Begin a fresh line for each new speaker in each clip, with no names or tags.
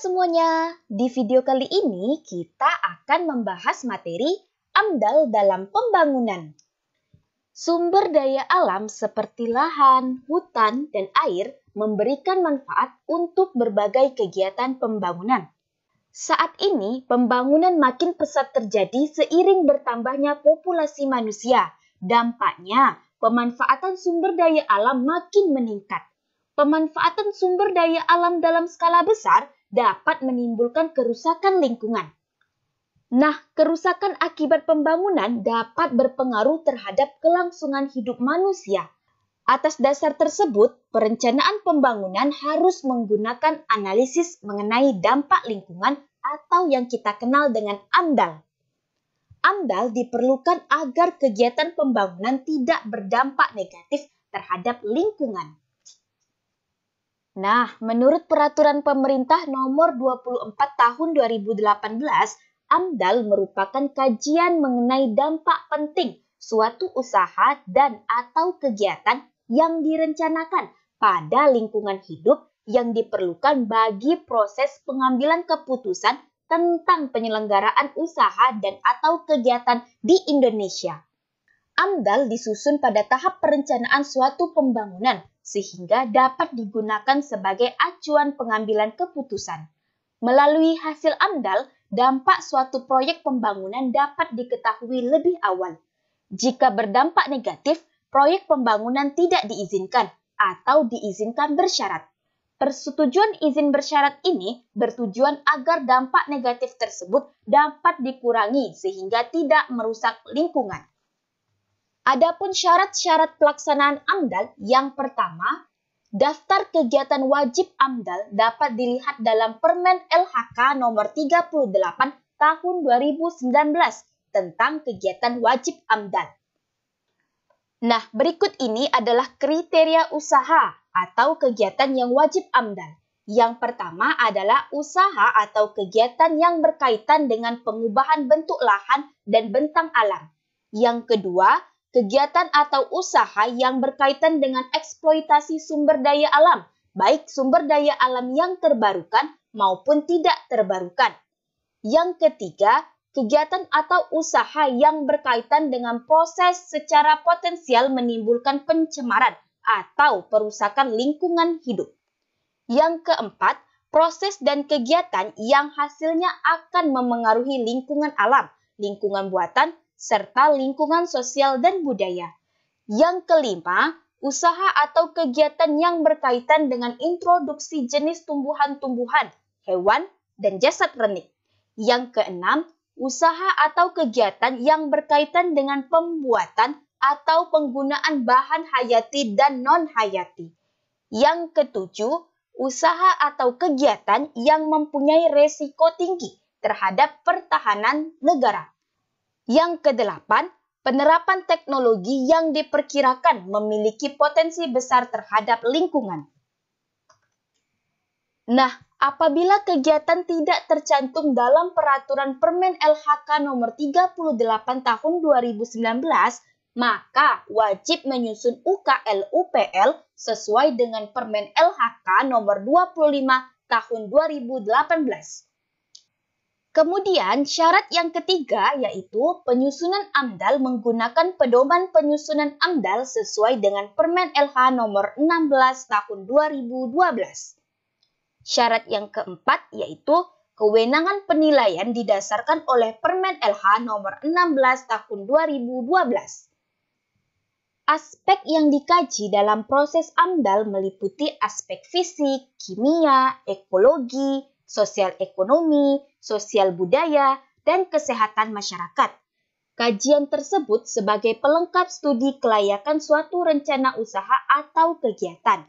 semuanya, di video kali ini kita akan membahas materi AMDAL dalam pembangunan. Sumber daya alam seperti lahan, hutan, dan air memberikan manfaat untuk berbagai kegiatan pembangunan. Saat ini, pembangunan makin pesat terjadi seiring bertambahnya populasi manusia. Dampaknya, pemanfaatan sumber daya alam makin meningkat. Pemanfaatan sumber daya alam dalam skala besar dapat menimbulkan kerusakan lingkungan. Nah, kerusakan akibat pembangunan dapat berpengaruh terhadap kelangsungan hidup manusia. Atas dasar tersebut, perencanaan pembangunan harus menggunakan analisis mengenai dampak lingkungan atau yang kita kenal dengan AMDAL. AMDAL diperlukan agar kegiatan pembangunan tidak berdampak negatif terhadap lingkungan. Nah, menurut Peraturan Pemerintah Nomor 24 Tahun 2018, AMDAL merupakan kajian mengenai dampak penting suatu usaha dan atau kegiatan yang direncanakan pada lingkungan hidup yang diperlukan bagi proses pengambilan keputusan tentang penyelenggaraan usaha dan atau kegiatan di Indonesia. AMDAL disusun pada tahap perencanaan suatu pembangunan sehingga dapat digunakan sebagai acuan pengambilan keputusan. Melalui hasil AMDAL, dampak suatu proyek pembangunan dapat diketahui lebih awal. Jika berdampak negatif, proyek pembangunan tidak diizinkan atau diizinkan bersyarat. Persetujuan izin bersyarat ini bertujuan agar dampak negatif tersebut dapat dikurangi sehingga tidak merusak lingkungan. Adapun syarat-syarat pelaksanaan AMDAL, yang pertama, daftar kegiatan wajib AMDAL dapat dilihat dalam Permen LHK nomor 38 tahun 2019 tentang kegiatan wajib AMDAL. Nah, berikut ini adalah kriteria usaha atau kegiatan yang wajib AMDAL. Yang pertama adalah usaha atau kegiatan yang berkaitan dengan pengubahan bentuk lahan dan bentang alam. Yang kedua, kegiatan atau usaha yang berkaitan dengan eksploitasi sumber daya alam, baik sumber daya alam yang terbarukan maupun tidak terbarukan. Yang ketiga, kegiatan atau usaha yang berkaitan dengan proses secara potensial menimbulkan pencemaran atau perusakan lingkungan hidup. Yang keempat, proses dan kegiatan yang hasilnya akan memengaruhi lingkungan alam, lingkungan buatan, serta lingkungan sosial dan budaya. Yang kelima, usaha atau kegiatan yang berkaitan dengan introduksi jenis tumbuhan-tumbuhan, hewan, dan jasad renik. Yang keenam, usaha atau kegiatan yang berkaitan dengan pembuatan atau penggunaan bahan hayati dan non-hayati. Yang ketujuh, usaha atau kegiatan yang mempunyai resiko tinggi terhadap pertahanan negara. Yang kedelapan, penerapan teknologi yang diperkirakan memiliki potensi besar terhadap lingkungan. Nah, apabila kegiatan tidak tercantum dalam Peraturan Permen LHK nomor 38 tahun 2019, maka wajib menyusun UKL-UPL sesuai dengan Permen LHK nomor 25 tahun 2018. Kemudian syarat yang ketiga yaitu penyusunan AMDAL menggunakan pedoman penyusunan AMDAL sesuai dengan Permen LH nomor 16 tahun 2012. Syarat yang keempat yaitu kewenangan penilaian didasarkan oleh Permen LH nomor 16 tahun 2012. Aspek yang dikaji dalam proses AMDAL meliputi aspek fisik, kimia, ekologi, sosial ekonomi, sosial budaya, dan kesehatan masyarakat. Kajian tersebut sebagai pelengkap studi kelayakan suatu rencana usaha atau kegiatan.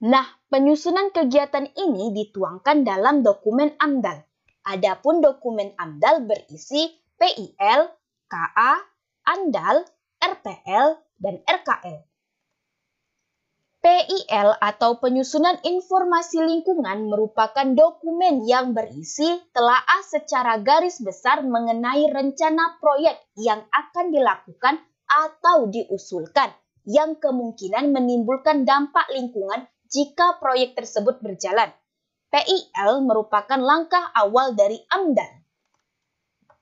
Nah, penyusunan kegiatan ini dituangkan dalam dokumen AMDAL. Adapun dokumen AMDAL berisi PIL, KA, ANDAL, RPL, dan RKL. PIL atau Penyusunan Informasi Lingkungan merupakan dokumen yang berisi telaah secara garis besar mengenai rencana proyek yang akan dilakukan atau diusulkan yang kemungkinan menimbulkan dampak lingkungan jika proyek tersebut berjalan. PIL merupakan langkah awal dari AMDAL.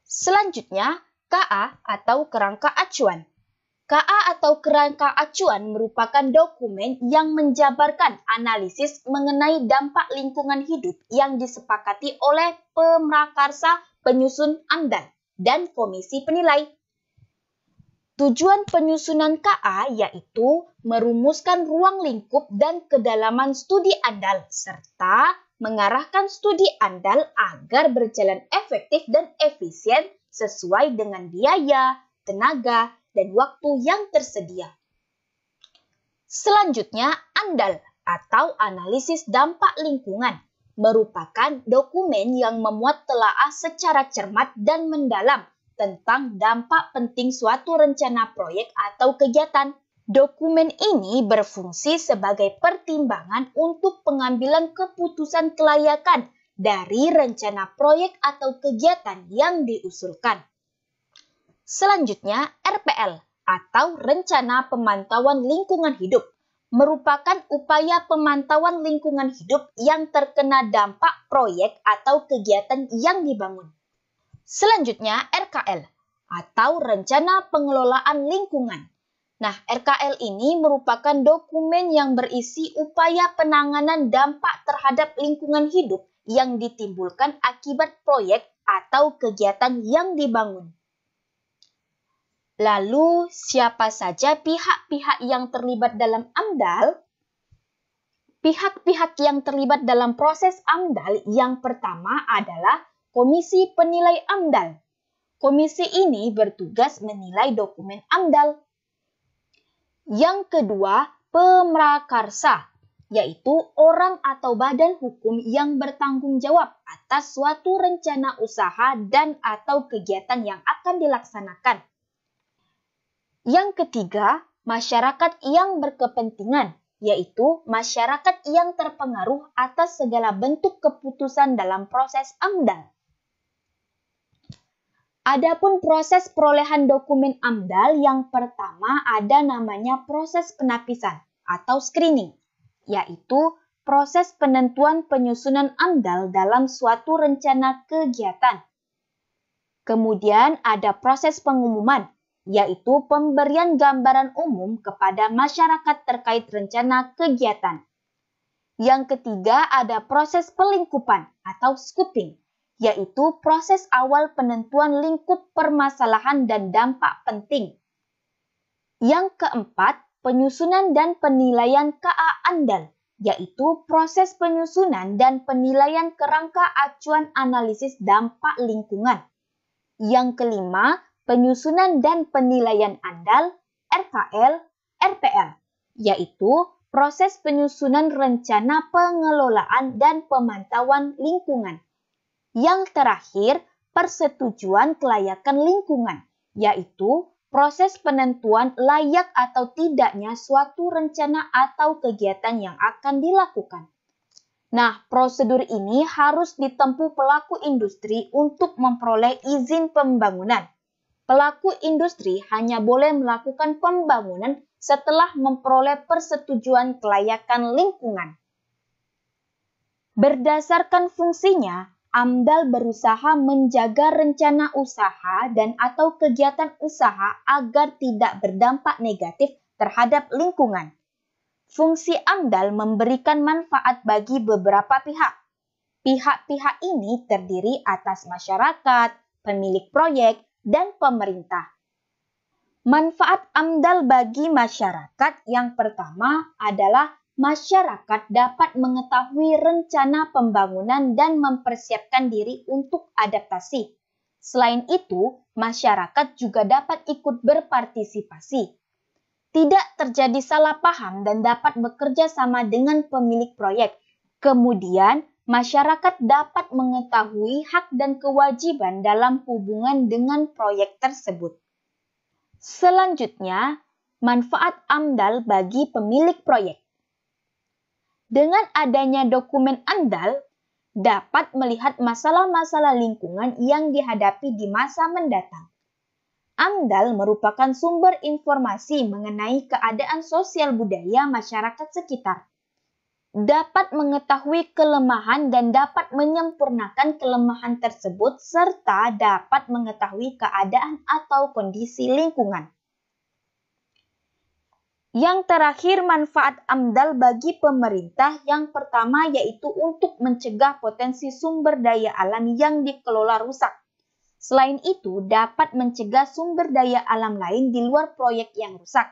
Selanjutnya, KA atau kerangka acuan. KA atau kerangka acuan merupakan dokumen yang menjabarkan analisis mengenai dampak lingkungan hidup yang disepakati oleh pemrakarsa penyusun AMDAL dan komisi penilai. Tujuan penyusunan KA yaitu merumuskan ruang lingkup dan kedalaman studi AMDAL serta mengarahkan studi AMDAL agar berjalan efektif dan efisien sesuai dengan biaya, tenaga, dan waktu yang tersedia. Selanjutnya, AMDAL atau Analisis Dampak Lingkungan merupakan dokumen yang memuat telaah secara cermat dan mendalam tentang dampak penting suatu rencana proyek atau kegiatan. Dokumen ini berfungsi sebagai pertimbangan untuk pengambilan keputusan kelayakan dari rencana proyek atau kegiatan yang diusulkan. Selanjutnya, RPL atau Rencana Pemantauan Lingkungan Hidup merupakan upaya pemantauan lingkungan hidup yang terkena dampak proyek atau kegiatan yang dibangun. Selanjutnya, RKL atau Rencana Pengelolaan Lingkungan. Nah, RKL ini merupakan dokumen yang berisi upaya penanganan dampak terhadap lingkungan hidup yang ditimbulkan akibat proyek atau kegiatan yang dibangun. Lalu, siapa saja pihak-pihak yang terlibat dalam AMDAL? Pihak-pihak yang terlibat dalam proses AMDAL yang pertama adalah Komisi Penilai AMDAL. Komisi ini bertugas menilai dokumen AMDAL. Yang kedua, pemrakarsa, yaitu orang atau badan hukum yang bertanggung jawab atas suatu rencana usaha dan atau kegiatan yang akan dilaksanakan. Yang ketiga, masyarakat yang berkepentingan, yaitu masyarakat yang terpengaruh atas segala bentuk keputusan dalam proses AMDAL. Adapun proses perolehan dokumen AMDAL yang pertama ada namanya proses penapisan atau screening, yaitu proses penentuan penyusunan AMDAL dalam suatu rencana kegiatan. Kemudian ada proses pengumuman, yaitu pemberian gambaran umum kepada masyarakat terkait rencana kegiatan. Yang ketiga ada proses pelingkupan atau scoping, yaitu proses awal penentuan lingkup permasalahan dan dampak penting. Yang keempat, penyusunan dan penilaian KA AMDAL, yaitu proses penyusunan dan penilaian kerangka acuan analisis dampak lingkungan. Yang kelima, penyusunan dan penilaian AMDAL, RKL, RPL, yaitu proses penyusunan rencana pengelolaan dan pemantauan lingkungan. Yang terakhir, persetujuan kelayakan lingkungan, yaitu proses penentuan layak atau tidaknya suatu rencana atau kegiatan yang akan dilakukan. Nah, prosedur ini harus ditempuh pelaku industri untuk memperoleh izin pembangunan. Pelaku industri hanya boleh melakukan pembangunan setelah memperoleh persetujuan kelayakan lingkungan. Berdasarkan fungsinya, AMDAL berusaha menjaga rencana usaha dan atau kegiatan usaha agar tidak berdampak negatif terhadap lingkungan. Fungsi AMDAL memberikan manfaat bagi beberapa pihak. Pihak-pihak ini terdiri atas masyarakat, pemilik proyek, dan pemerintah. Manfaat AMDAL bagi masyarakat yang pertama adalah masyarakat dapat mengetahui rencana pembangunan dan mempersiapkan diri untuk adaptasi. Selain itu, masyarakat juga dapat ikut berpartisipasi. Tidak terjadi salah paham dan dapat bekerja sama dengan pemilik proyek. Kemudian, masyarakat dapat mengetahui hak dan kewajiban dalam hubungan dengan proyek tersebut. Selanjutnya, manfaat AMDAL bagi pemilik proyek. Dengan adanya dokumen AMDAL, dapat melihat masalah-masalah lingkungan yang dihadapi di masa mendatang. AMDAL merupakan sumber informasi mengenai keadaan sosial budaya masyarakat sekitar. dapat mengetahui kelemahan dan dapat menyempurnakan kelemahan tersebut serta dapat mengetahui keadaan atau kondisi lingkungan. Yang terakhir, manfaat AMDAL bagi pemerintah yang pertama yaitu untuk mencegah potensi sumber daya alam yang dikelola rusak. Selain itu, dapat mencegah sumber daya alam lain di luar proyek yang rusak,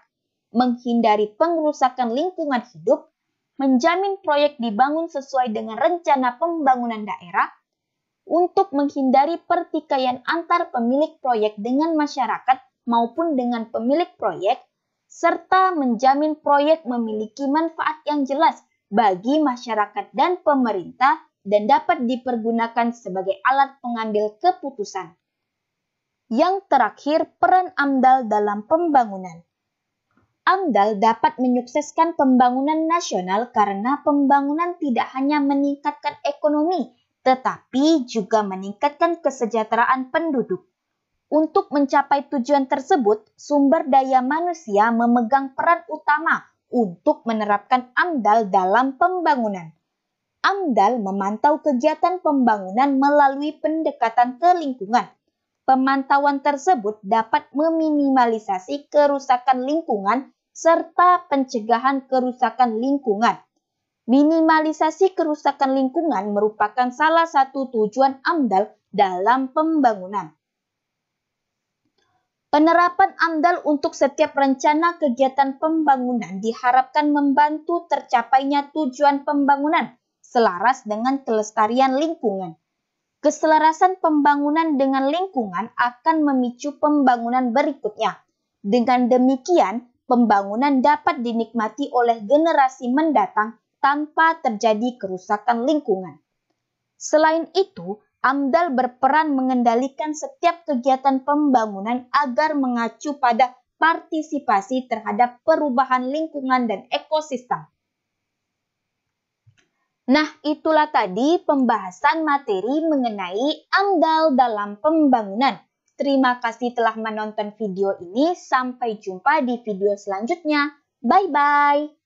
menghindari pengerusakan lingkungan hidup, menjamin proyek dibangun sesuai dengan rencana pembangunan daerah, untuk menghindari pertikaian antar pemilik proyek dengan masyarakat maupun dengan pemilik proyek, serta menjamin proyek memiliki manfaat yang jelas bagi masyarakat dan pemerintah dan dapat dipergunakan sebagai alat pengambil keputusan. Yang terakhir, peran AMDAL dalam pembangunan. AMDAL dapat menyukseskan pembangunan nasional karena pembangunan tidak hanya meningkatkan ekonomi, tetapi juga meningkatkan kesejahteraan penduduk. Untuk mencapai tujuan tersebut, sumber daya manusia memegang peran utama untuk menerapkan AMDAL dalam pembangunan. AMDAL memantau kegiatan pembangunan melalui pendekatan ke lingkungan. Pemantauan tersebut dapat meminimalisasi kerusakan lingkungan serta pencegahan kerusakan lingkungan. Minimalisasi kerusakan lingkungan merupakan salah satu tujuan AMDAL dalam pembangunan. Penerapan AMDAL untuk setiap rencana kegiatan pembangunan diharapkan membantu tercapainya tujuan pembangunan selaras dengan kelestarian lingkungan. Keselarasan pembangunan dengan lingkungan akan memicu pembangunan berikutnya. Dengan demikian, pembangunan dapat dinikmati oleh generasi mendatang tanpa terjadi kerusakan lingkungan. Selain itu, AMDAL berperan mengendalikan setiap kegiatan pembangunan agar mengacu pada partisipasi terhadap perubahan lingkungan dan ekosistem. Nah, itulah tadi pembahasan materi mengenai AMDAL dalam pembangunan. Terima kasih telah menonton video ini. Sampai jumpa di video selanjutnya. Bye-bye.